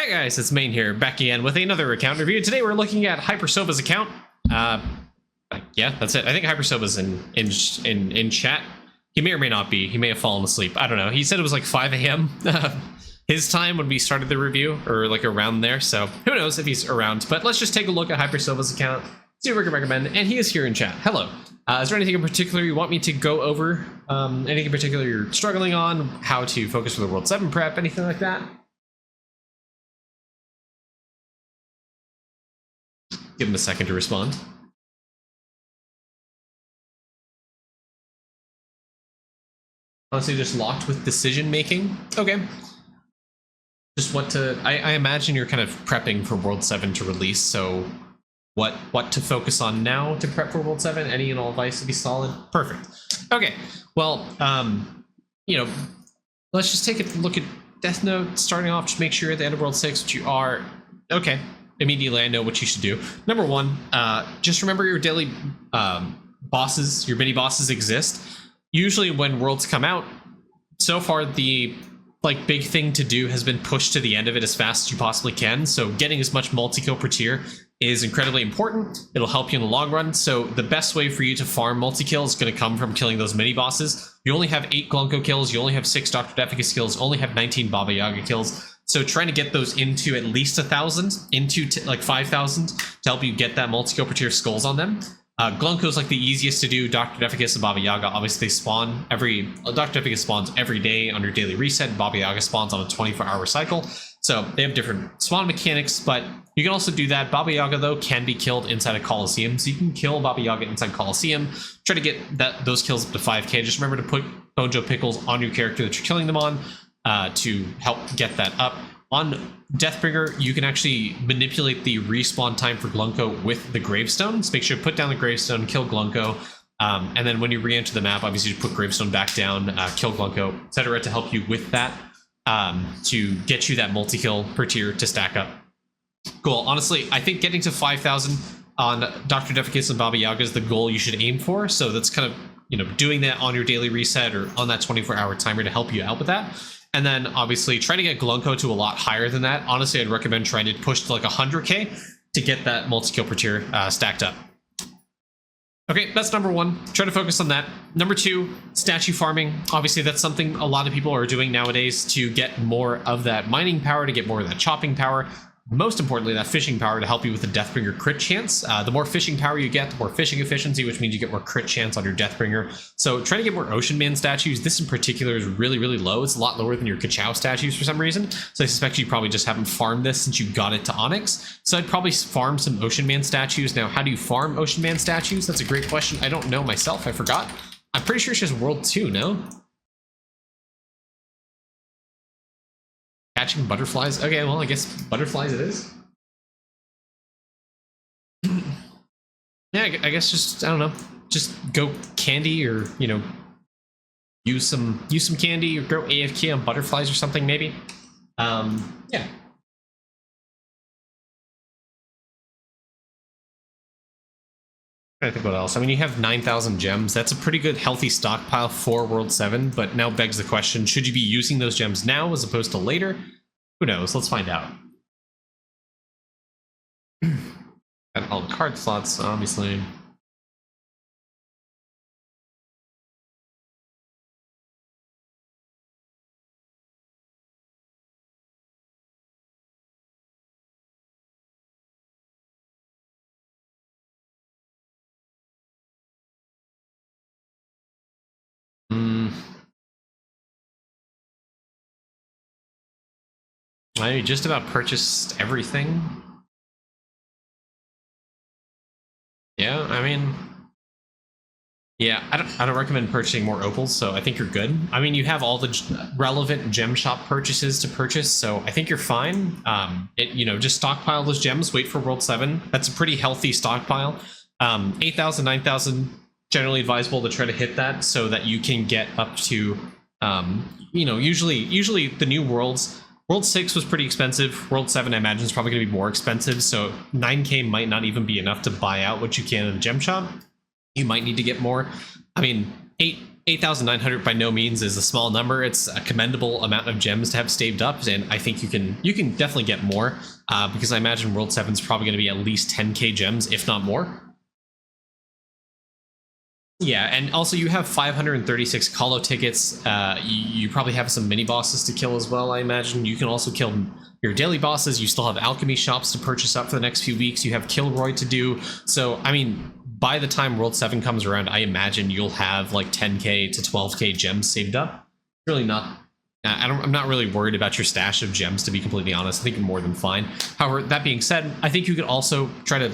Hey guys, it's Main here, back again with another account review. Today we're looking at Hypersova's account. Yeah, that's it. I think Hypersova's in chat. He may or may not be. He may have fallen asleep. I don't know. He said it was like 5 a.m. his time when we started the review, or like around there. So who knows if he's around. But let's just take a look at Hypersova's account, see what we can recommend. And he is here in chat. Hello. Is there anything in particular you want me to go over? Anything in particular you're struggling on? How to focus for the World 7 prep? Anything like that? Give him a second to respond. Honestly, just locked with decision making. Okay. Just what to... I imagine you're kind of prepping for World 7 to release, so what to focus on now to prep for World 7? Any and all advice would be solid. Perfect. Okay. Well, you know, let's just take a look at Death Note. Starting off, just make sure you're at the end of World 6, which you are. Okay. Immediately I know what you should do. Number one, just remember your daily bosses, your mini bosses exist. Usually when worlds come out, so far the big thing to do has been pushed to the end of it as fast as you possibly can. So getting as much multi-kill per tier is incredibly important. It'll help you in the long run. So the best way for you to farm multi-kill is going to come from killing those mini bosses. You only have 8 Glunko kills, you only have 6 Dr. Defficus kills, only have 19 Baba Yaga kills. So trying to get those into at least 1,000, into like 5,000 to help you get that multi-kill per tier skulls on them. Glunko is like the easiest to do. Dr. Defficus and Baba Yaga, obviously they spawn Dr. Defficus spawns every day on your daily reset. Baba Yaga spawns on a 24-hour cycle. So they have different spawn mechanics, but you can also do that. Baba Yaga, though, can be killed inside a Coliseum. So you can kill Baba Yaga inside Coliseum. Try to get those kills up to 5k. Just remember to put Bojo Pickles on your character that you're killing them on. To help get that up. On Deathbringer, you can actually manipulate the respawn time for Glunko with the Gravestone. So make sure to put down the Gravestone, kill Glunko, and then when you re-enter the map, obviously you put Gravestone back down, kill Glunko, etc. to help you with that, to get you that multi-kill per tier to stack up. Cool. Honestly, I think getting to 5,000 on Dr. Defficus and Baba Yaga is the goal you should aim for. So that's kind of, you know, doing that on your daily reset or on that 24-hour timer to help you out with that. And then obviously trying to get Glunko to a lot higher than that. Honestly, I'd recommend trying to push to like 100k to get that multi-kill per tier stacked up. Okay, that's number one. Try to focus on that. Number two, statue farming. Obviously, that's something a lot of people are doing nowadays to get more of that mining power, to get more of that chopping power. Most importantly, that fishing power to help you with the Deathbringer crit chance. The more fishing power you get, the more fishing efficiency, which means you get more crit chance on your Deathbringer. So try to get more Ocean Man statues. This in particular is really, really low. It's a lot lower than your Kachow statues for some reason. So I suspect you probably just haven't farmed this since you got it to Onyx. So I'd probably farm some Ocean Man statues. Now, how do you farm Ocean Man statues? That's a great question. I don't know myself. I forgot. I'm pretty sure it's just World 2, no? Catching butterflies? Okay, well, I guess butterflies it is. Yeah, I guess just, I don't know, just go candy, or, you know, use some candy, or go AFK on butterflies or something, maybe. Yeah. I think what else? I mean, you have 9,000 gems. That's a pretty good, healthy stockpile for World 7, but now begs the question, should you be using those gems now as opposed to later? Who knows? Let's find out. Got all the card slots, obviously. I just about purchased everything. Yeah, I mean, yeah, I don't recommend purchasing more opals, so I think you're good. I mean, you have all the relevant gem shop purchases to purchase, so I think you're fine. You know, just stockpile those gems, wait for World 7. That's a pretty healthy stockpile. 8,000, 9,000, generally advisable to try to hit that so that you can get up to, you know, usually the new worlds. World 6 was pretty expensive. World 7, I imagine, is probably going to be more expensive, so 9k might not even be enough to buy out what you can in the gem shop. You might need to get more. I mean, 8 8,900 by no means is a small number. It's a commendable amount of gems to have staved up, and I think you can definitely get more, because I imagine World 7 is probably going to be at least 10k gems, if not more. Yeah, and also you have 536 call-out tickets. You probably have some mini bosses to kill as well, I imagine. You can also kill your daily bosses. You still have alchemy shops to purchase up for the next few weeks. You have Kilroy to do. So, I mean, by the time World 7 comes around, I imagine you'll have like 10k to 12k gems saved up. Really not... I'm not really worried about your stash of gems, to be completely honest. I think you're more than fine. However, that being said, I think you could also try to,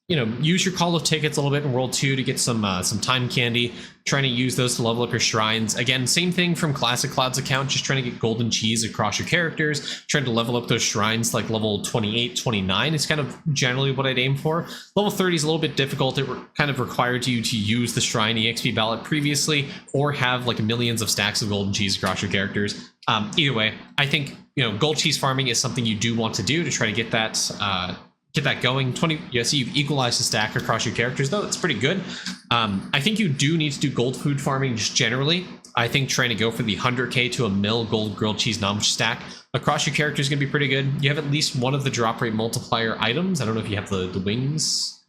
you know, use your call of tickets a little bit in World 2 to get some time candy, trying to use those to level up your shrines. Again, same thing from Classic Cloud's account, just trying to get golden cheese across your characters, trying to level up those shrines like level 28, 29 is kind of generally what I'd aim for. Level 30 is a little bit difficult. It kind of required you to use the shrine EXP ballot previously, or have like millions of stacks of golden cheese across your characters. Either way, I think, you know, gold cheese farming is something you do want to do to try to get that going. 20, you see you've equalized the stack across your characters, though. It's pretty good. I think you do need to do gold food farming just generally. I think trying to go for the 100k to a mil gold grilled cheese nom stack across your character is going to be pretty good. You have at least one of the drop rate multiplier items. I don't know if you have the wings.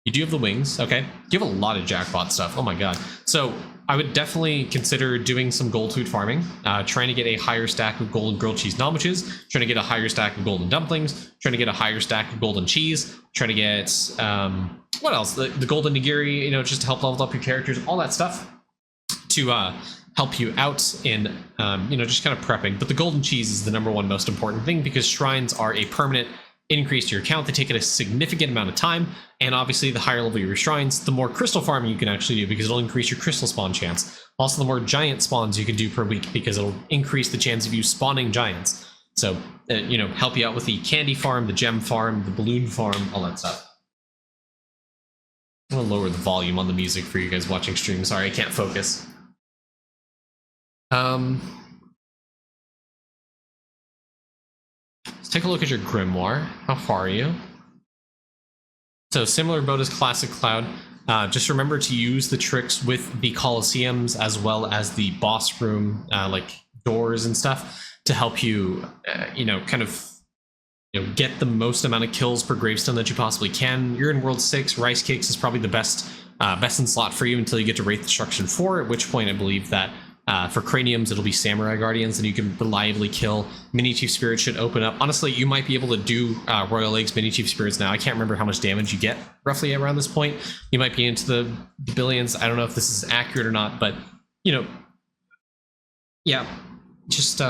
You do have the wings. Okay. You have a lot of jackpot stuff. Oh my god. So I would definitely consider doing some gold food farming, trying to get a higher stack of golden grilled cheese nomages, trying to get a higher stack of golden dumplings, trying to get a higher stack of golden cheese, trying to get, what else? The golden nigiri, you know, just to help level up your characters, all that stuff to help you out in, you know, just kind of prepping. But the golden cheese is the number one most important thing, because shrines are a permanent increase to your count. They take a significant amount of time, and obviously the higher level your shrines, the more crystal farming you can actually do, because it'll increase your crystal spawn chance. Also, the more giant spawns you can do per week, because it'll increase the chance of you spawning giants. So, you know, help you out with the candy farm, the gem farm, the balloon farm, all that stuff. I'm gonna lower the volume on the music for you guys watching stream. Sorry, I can't focus. Let's take a look at your grimoire. How far are you? So similar boat as Classic Cloud. Just remember to use the tricks with the Colosseums as well as the boss room, like doors and stuff, to help you, you know, kind of, you know, get the most amount of kills per gravestone that you possibly can. You're in World 6. Rice Cakes is probably the best in slot for you until you get to Wraith Destruction 4, at which point I believe that for craniums, it'll be Samurai Guardians, and you can reliably kill. Mini Chief Spirits should open up. Honestly, you might be able to do Royal Eggs Mini Chief Spirits now. I can't remember how much damage you get roughly around this point. You might be into the billions. I don't know if this is accurate or not, but, you know, yeah, just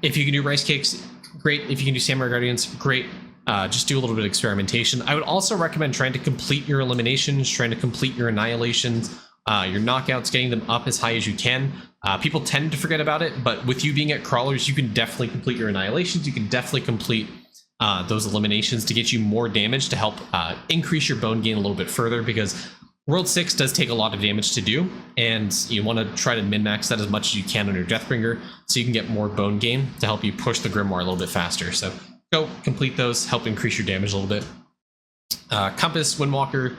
if you can do Rice Cakes, great. If you can do Samurai Guardians, great. Just do a little bit of experimentation. I would also recommend trying to complete your eliminations, trying to complete your annihilations, your knockouts, getting them up as high as you can. People tend to forget about it, but with you being at crawlers, you can definitely complete your annihilations. You can definitely complete those eliminations to get you more damage, to help increase your bone gain a little bit further, because World 6 does take a lot of damage to do, and you want to try to min-max that as much as you can on your Deathbringer, so you can get more bone gain to help you push the Grimoire a little bit faster. So go complete those, help increase your damage a little bit. Compass, Windwalker.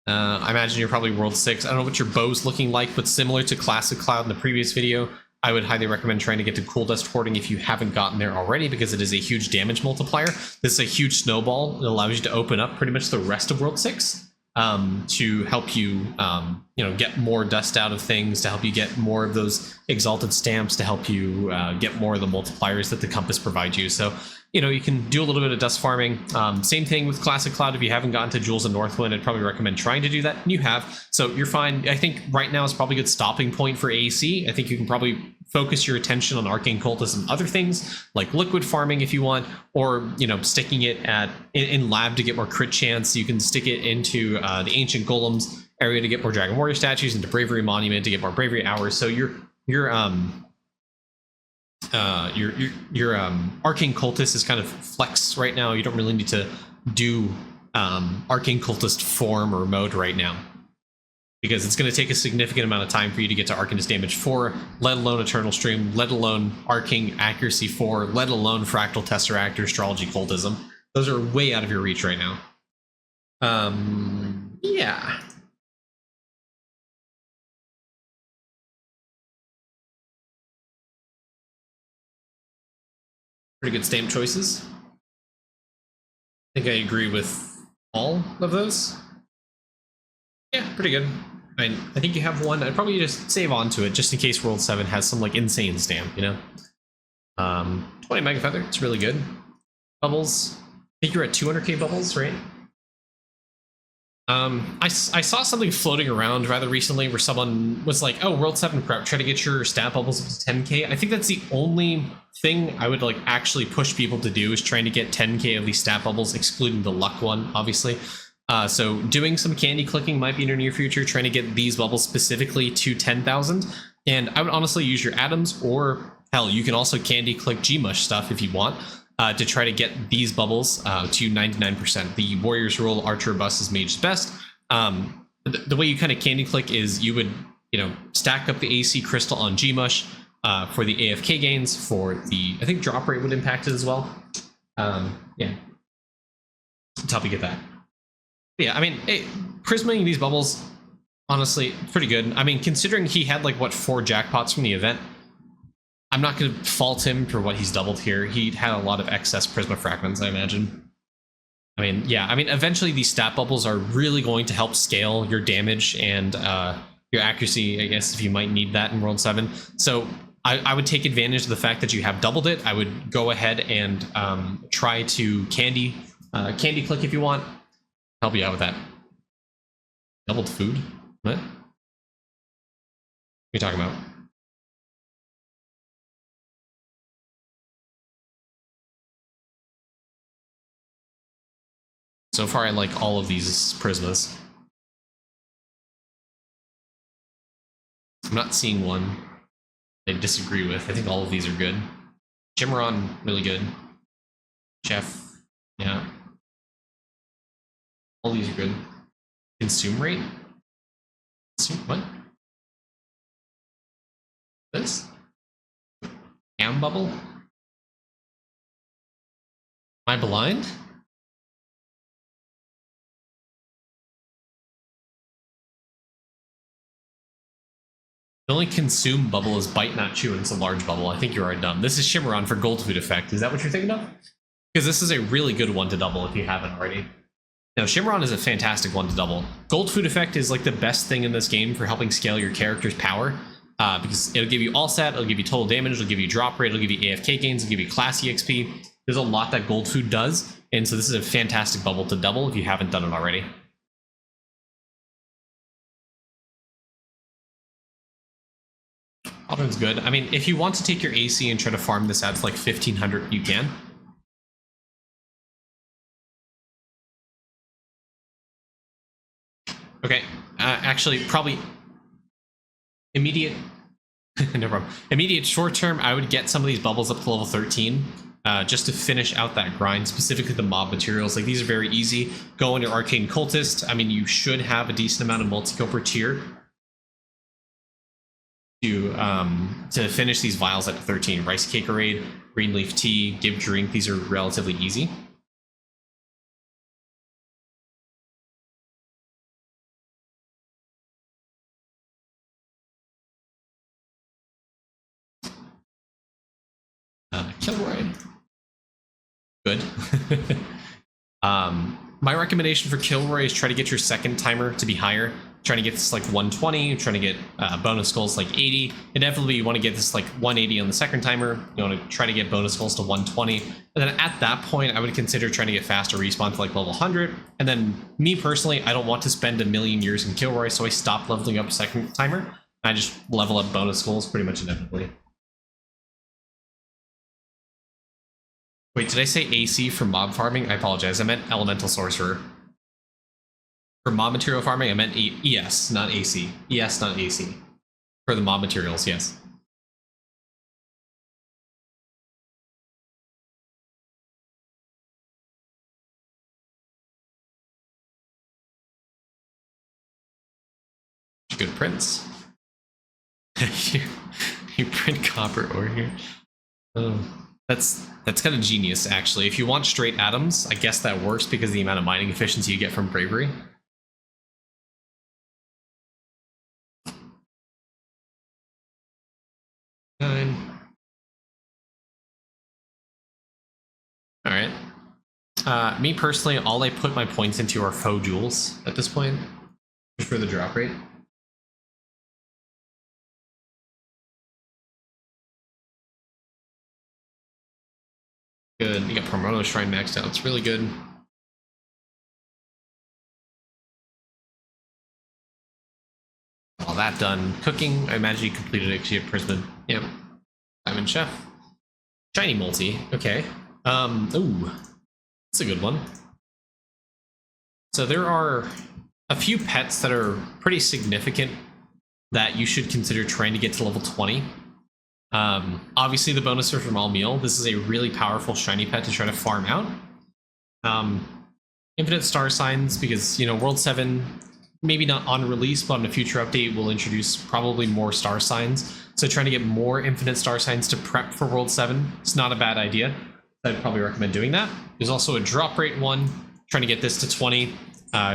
I imagine you're probably World 6. I don't know what your bow's looking like, but similar to Classic Cloud in the previous video, I would highly recommend trying to get to Cool Dust Hoarding if you haven't gotten there already, because it is a huge damage multiplier. This is a huge snowball. It allows you to open up pretty much the rest of World 6 to help you, you know, get more dust out of things, to help you get more of those exalted stamps, to help you get more of the multipliers that the Compass provides you. So, you know, you can do a little bit of dust farming. Same thing with Classic Cloud. If you haven't gotten to Jewels of Northwind, I'd probably recommend trying to do that. And you have, so you're fine. I think right now is probably a good stopping point for AC. I think you can probably focus your attention on Arcane Cultists and other things like liquid farming if you want, or, you know, sticking it in lab to get more crit chance. You can stick it into the Ancient Golems area to get more Dragon Warrior statues, into Bravery Monument to get more Bravery hours. So your Arcane Cultist is kind of flex right now. You don't really need to do Arcane Cultist form or mode right now, because it's going to take a significant amount of time for you to get to Arcanist Damage 4, let alone Eternal Stream, let alone Arcane Accuracy 4, let alone Fractal Tesseract or Astrology Cultism. Those are way out of your reach right now. Yeah. Pretty good stamp choices. I think I agree with all of those. Yeah, pretty good. I think you have one. I'd probably just save on to it just in case World 7 has some like insane stamp, you know? 20 Mega Feather, it's really good. Bubbles. I think you're at 200k bubbles, right? I saw something floating around rather recently where someone was like, oh, World 7 prep, try to get your stat bubbles up to 10k. I think that's the only thing I would like actually push people to do is trying to get 10k of these stat bubbles, excluding the luck one, obviously. So doing some candy clicking might be in your near future, trying to get these bubbles specifically to 10,000. And I would honestly use your atoms, or hell, you can also candy click Gmush stuff if you want. To try to get these bubbles to 99%. The Warriors rule, Archer, Bus is Mage's best. The way you kind of candy click is you would, stack up the AC crystal on Gmush for the AFK gains. For the, I think drop rate would impact it as well. Yeah, that's how you get that. Yeah, I mean, prismaing these bubbles, honestly, pretty good. I mean, considering he had like what 4 jackpots from the event. I'm not going to fault him for what he's doubled here. He had a lot of excess Prisma fragments, I imagine. I mean, yeah, I mean, eventually these stat bubbles are really going to help scale your damage and your accuracy, I guess, if you might need that in World 7. So I would take advantage of the fact that you have doubled it. I would go ahead and try to candy click if you want. Help you out with that. Doubled food? What? What are you talking about? So far, I like all of these prismas. I'm not seeing one I disagree with. I think all of these are good. Chimeron, really good. Chef, yeah. All these are good. Consume rate? What? This? Am bubble? Am I blind? The only consume bubble is bite not chew, and it's a large bubble. I think you're already done. This is Chimeron for gold food effect. Is that what you're thinking of? Because this is a really good one to double if you haven't already. No, Chimeron is a fantastic one to double. Gold food effect is like the best thing in this game for helping scale your character's power. Because it'll give you all stat, it'll give you total damage, it'll give you drop rate, it'll give you AFK gains, it'll give you class EXP. There's a lot that gold food does, and so this is a fantastic bubble to double if you haven't done it already. Alden's good. I mean, if you want to take your AC and try to farm this out to like 1500, you can. Okay, actually, probably immediate. No problem. Immediate short term, I would get some of these bubbles up to level 13 just to finish out that grind, specifically the mob materials. Like, these are very easy. Go into Arcane Cultist. I mean, you should have a decent amount of multi-kill per tier to finish these vials at 13. Rice Cake Raid, Green Leaf Tea, Give Drink. These are relatively easy. Kilroy. Good. My recommendation for Kilroy is try to get your second timer to be higher. Trying to get this like 120, trying to get bonus skulls like 80. Inevitably, you want to get this like 180 on the second timer. You want to try to get bonus skulls to 120. And then at that point, I would consider trying to get faster respawn to like level 100. And then me personally, I don't want to spend a million years in Kilroy, so I stopped leveling up second timer. I just level up bonus skulls pretty much inevitably. Wait, did I say AC for mob farming? I apologize. I meant elemental sorcerer. For mob material farming, I meant ES, not AC. ES, not AC. For the mob materials, yes. Good prints. you print copper ore here. Oh. That's kind of genius, actually. If you want straight atoms, I guess that works because of the amount of mining efficiency you get from bravery. Me personally, all I put my points into are faux jewels at this point, just for the drop rate. Good. You got Promoto Shrine maxed out. It's really good. All that done. Cooking. I imagine you completed it because you have Prisman. Yep. Diamond Chef. Shiny multi. Okay. Ooh. That's a good one. So there are a few pets that are pretty significant that you should consider trying to get to level 20. Obviously the bonus are from all meal. This is a really powerful shiny pet to try to farm out. Infinite star signs, because World 7, maybe not on release, but on a future update will introduce probably more star signs. So trying to get more infinite star signs to prep for World 7, it's not a bad idea. I'd probably recommend doing that. There's also a drop rate one, trying to get this to 20.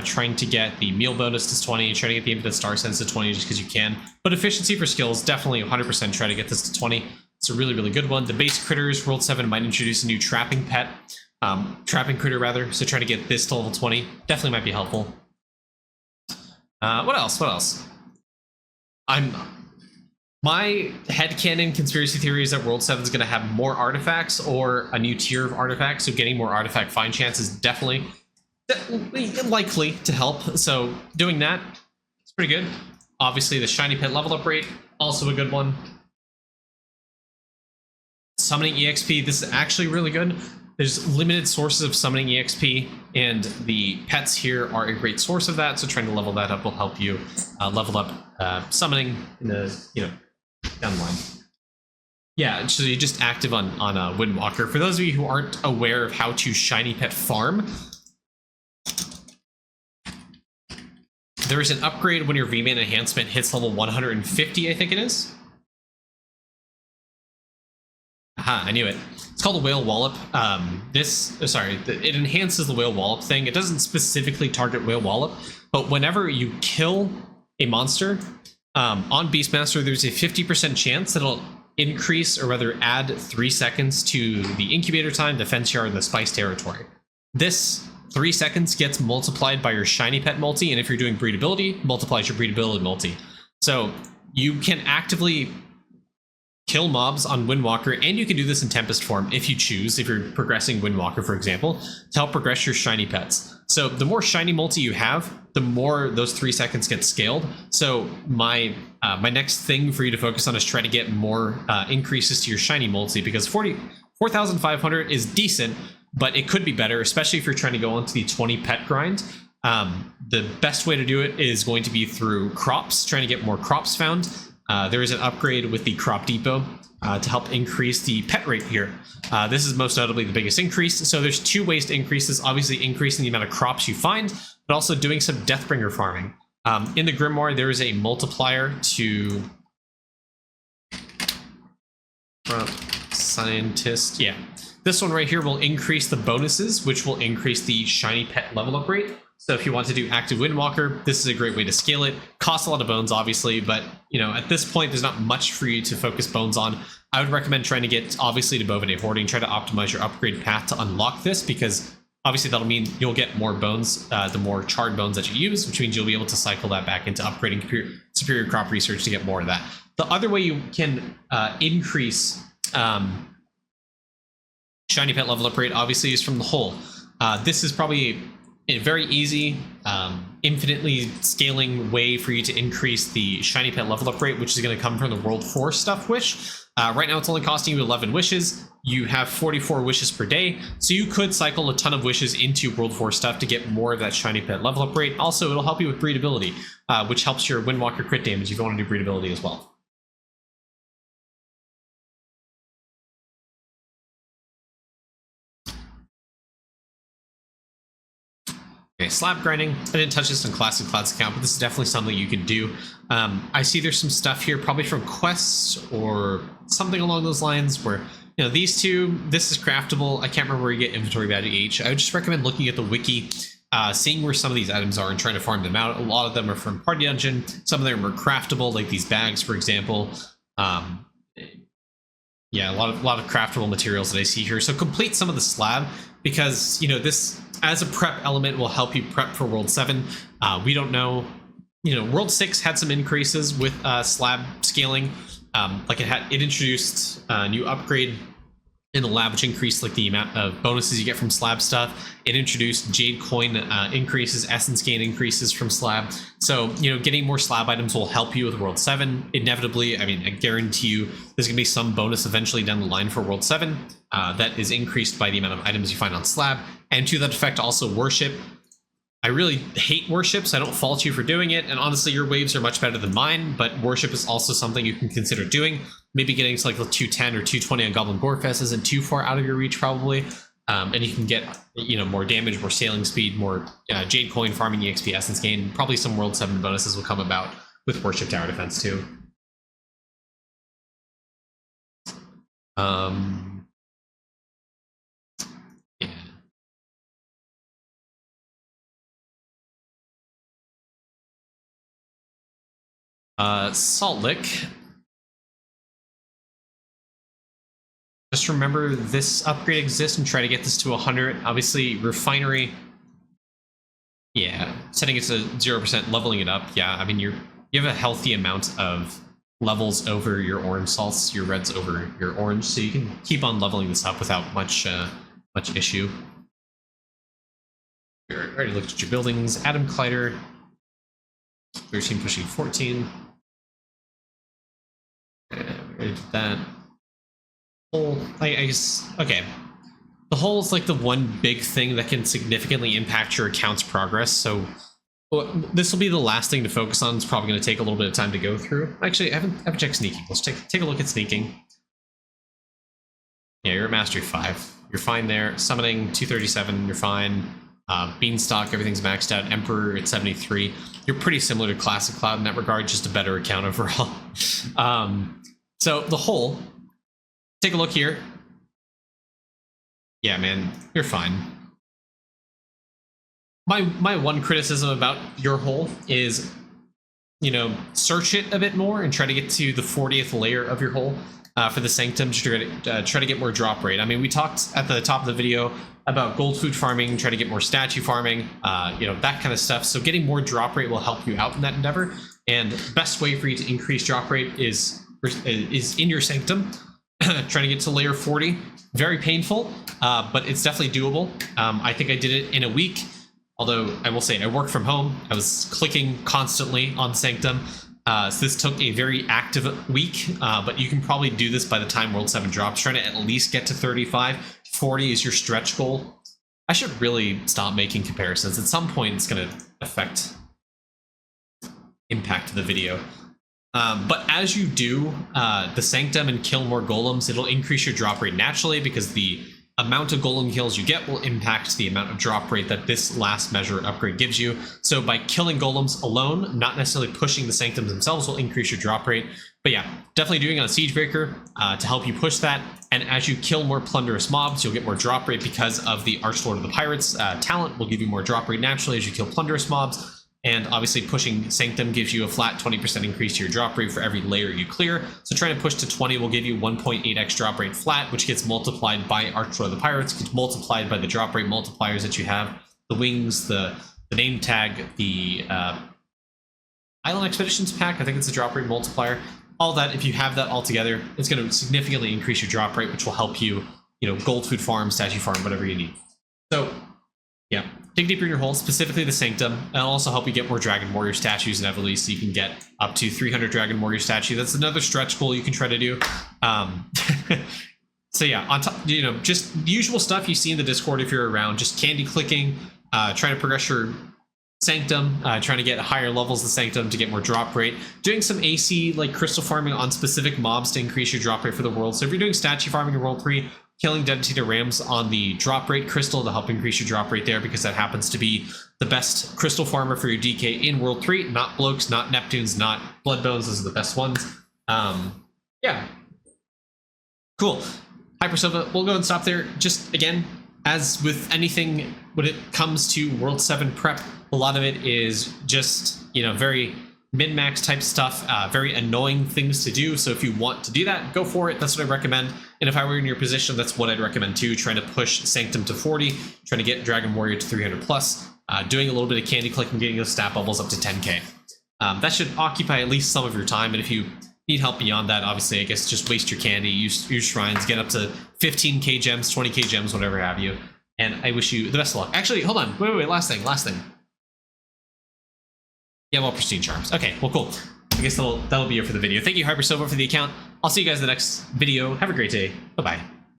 Trying to get the meal bonus to 20, trying to get the infinite star signs to 20 just because you can. But efficiency for skills, definitely 100% try to get this to 20. It's a really, really good one. The base critters, World 7 might introduce a new trapping pet, trapping critter rather, so trying to get this to level 20 definitely might be helpful. What else? My headcanon conspiracy theory is that World 7 is going to have more artifacts or a new tier of artifacts, so getting more artifact find chance is definitely likely to help, so doing that is pretty good. Obviously the shiny pet level up rate, also a good one. Summoning EXP, this is actually really good. There's limited sources of summoning EXP, and the pets here are a great source of that, so trying to level that up will help you level up summoning in the down the line. Yeah, so you're just active on Windwalker. For those of you who aren't aware of how to shiny pet farm, there is an upgrade when your V-Man enhancement hits level 150, I think it is. Aha, I knew it. It's called a Whale Wallop. It enhances the Whale Wallop thing. It doesn't specifically target Whale Wallop, but whenever you kill a monster on Beastmaster, there's a 50% chance that it'll increase, or rather add 3 seconds to the incubator time, defense yard, and the spice territory. This 3 seconds gets multiplied by your shiny pet multi, and if you're doing breedability, multiplies your breedability multi. So you can actively kill mobs on Windwalker, and you can do this in Tempest form if you choose, if you're progressing Windwalker, for example, to help progress your shiny pets. So the more shiny multi you have, the more those 3 seconds get scaled. So my next thing for you to focus on is try to get more increases to your shiny multi, because 4,500 is decent, but it could be better, especially if you're trying to go onto the 20 pet grind. The best way to do it is going to be through crops, trying to get more crops found. There is an upgrade with the crop depot to help increase the pet rate here. This is most notably the biggest increase. So there's 2 ways to increase this, obviously increasing the amount of crops you find, but also doing some Deathbringer farming. In the Grimoire, there is a multiplier to scientist. Yeah. This one right here will increase the bonuses, which will increase the shiny pet level up rate. So if you want to do active Windwalker, this is a great way to scale it. Costs a lot of bones, obviously, but at this point, there's not much for you to focus bones on. I would recommend trying to get, obviously, to Bovine Hoarding, try to optimize your upgrade path to unlock this, because obviously that'll mean you'll get more bones, the more charred bones that you use, which means you'll be able to cycle that back into upgrading superior crop research to get more of that. The other way you can increase shiny pet level up rate, obviously, is from the hole. This is probably a very easy, infinitely scaling way for you to increase the shiny pet level up rate, which is going to come from the World 4 stuff wish. Right now it's only costing you 11 wishes. You have 44 wishes per day, so you could cycle a ton of wishes into World 4 stuff to get more of that shiny pet level up rate. Also, it'll help you with breedability, which helps your Windwalker crit damage if you want to do breedability as well. Okay, slab grinding. I didn't touch this on Classic Cloud's account, but this is definitely something you can do. I see there's some stuff here, probably from quests or something along those lines, where these two, this is craftable. I can't remember where you get inventory value each. I would just recommend looking at the wiki, seeing where some of these items are and trying to farm them out. A lot of them are from Party Dungeon. Some of them are craftable, like these bags, for example. Yeah, a lot of craftable materials that I see here. So complete some of the slab, because, you know, this as a prep element will help you prep for World 7. We don't know, you know, World 6 had some increases with slab scaling. Like it introduced a new upgrade in the lab, which increased like the amount of bonuses you get from slab stuff. It introduced Jade coin increases, essence gain increases from slab. So, you know, getting more slab items will help you with World 7. Inevitably, I mean, I guarantee you there's going to be some bonus eventually down the line for World 7 that is increased by the amount of items you find on slab. And to that effect, also worship. I really hate worship, so I don't fault you for doing it. And honestly, your waves are much better than mine, but worship is also something you can consider doing. Maybe getting to like the 210 or 220 on Goblin Gorefest isn't too far out of your reach, probably. And you can get, you know, more damage, more sailing speed, more Jade coin farming, EXP essence gain. Probably some World 7 bonuses will come about with worship tower defense too. Salt Lick. Just remember this upgrade exists and try to get this to 100. Obviously, refinery. Yeah, setting it to 0%, leveling it up. Yeah, I mean you have a healthy amount of levels over your orange salts, your reds over your orange, so you can keep on leveling this up without much issue. You already looked at your buildings. Atom Collider. 13 pushing 14. We already did that. Hole, I guess, okay. The hole is like the one big thing that can significantly impact your account's progress, so this will be the last thing to focus on. It's probably going to take a little bit of time to go through. Actually, I haven't checked sneaking. Let's take a look at sneaking. Yeah, you're at Mastery 5. You're fine there. Summoning 237, you're fine. Beanstalk, everything's maxed out. Emperor at 73. You're pretty similar to Classic Cloud in that regard, just a better account overall. So the hole, take a look here. Yeah, man, you're fine. My one criticism about your hole is, you know, search it a bit more and try to get to the 40th layer of your hole for the sanctum to try to get more drop rate. I mean, we talked at the top of the video about gold food farming, try to get more statue farming, you know, that kind of stuff. So getting more drop rate will help you out in that endeavor. And the best way for you to increase drop rate is in your sanctum. Trying to get to layer 40. Very painful, but it's definitely doable. I think I did it in a week. Although I will say I worked from home. I was clicking constantly on Sanctum. So this took a very active week, but you can probably do this by the time World 7 drops. Trying to at least get to 35. 40 is your stretch goal. I should really stop making comparisons. At some point, it's going to impact the video. But as you do the Sanctum and kill more golems, it'll increase your drop rate naturally, because the amount of golem kills you get will impact the amount of drop rate that this last measure upgrade gives you. So by killing golems alone, not necessarily pushing the Sanctums themselves, will increase your drop rate. But yeah, definitely doing it on Siegebreaker to help you push that. And as you kill more plunderous mobs, you'll get more drop rate because of the Archlord of the Pirates talent will give you more drop rate naturally as you kill plunderous mobs. And obviously pushing Sanctum gives you a flat 20% increase to your drop rate for every layer you clear. So trying to push to 20 will give you 1.8x drop rate flat, which gets multiplied by Archlord of the Pirates, gets multiplied by the drop rate multipliers that you have. The wings, the name tag, the Island Expeditions pack, I think it's a drop rate multiplier. All that, if you have that all together, it's going to significantly increase your drop rate, which will help you, gold food farm, statue farm, whatever you need. So yeah, dig deeper in your hole, specifically the Sanctum, and it'll also help you get more Dragon Warrior statues inevitably, so you can get up to 300 Dragon Warrior statue. That's another stretch goal you can try to do. So yeah, on top, just the usual stuff you see in the Discord if you're around, just candy clicking, trying to progress your Sanctum, trying to get higher levels of Sanctum to get more drop rate, doing some AC like crystal farming on specific mobs to increase your drop rate for the world. So if you're doing statue farming in World 3, killing Dedicated Rams on the drop rate crystal to help increase your drop rate there, because that happens to be the best crystal farmer for your DK in World 3. Not Blokes, not Neptunes, not Bloodbones. Those are the best ones. Yeah. Cool. Hypersova, we'll go and stop there. Just, again, as with anything when it comes to World 7 prep, a lot of it is just, very min-max type stuff, very annoying things to do. So if you want to do that, go for it. That's what I recommend. And if I were in your position, that's what I'd recommend too. Trying to push Sanctum to 40, trying to get Dragon Warrior to 300 plus, doing a little bit of candy collecting, getting those stat bubbles up to 10k. That should occupy at least some of your time. And if you need help beyond that, obviously, I guess just waste your candy, use shrines, get up to 15k gems, 20k gems, whatever have you. And I wish you the best of luck. Actually, hold on. Wait, last thing. Yeah, well, pristine charms. Okay, well, cool. I guess that'll be it for the video. Thank you, Hypersova, for the account. I'll see you guys in the next video. Have a great day. Bye-bye.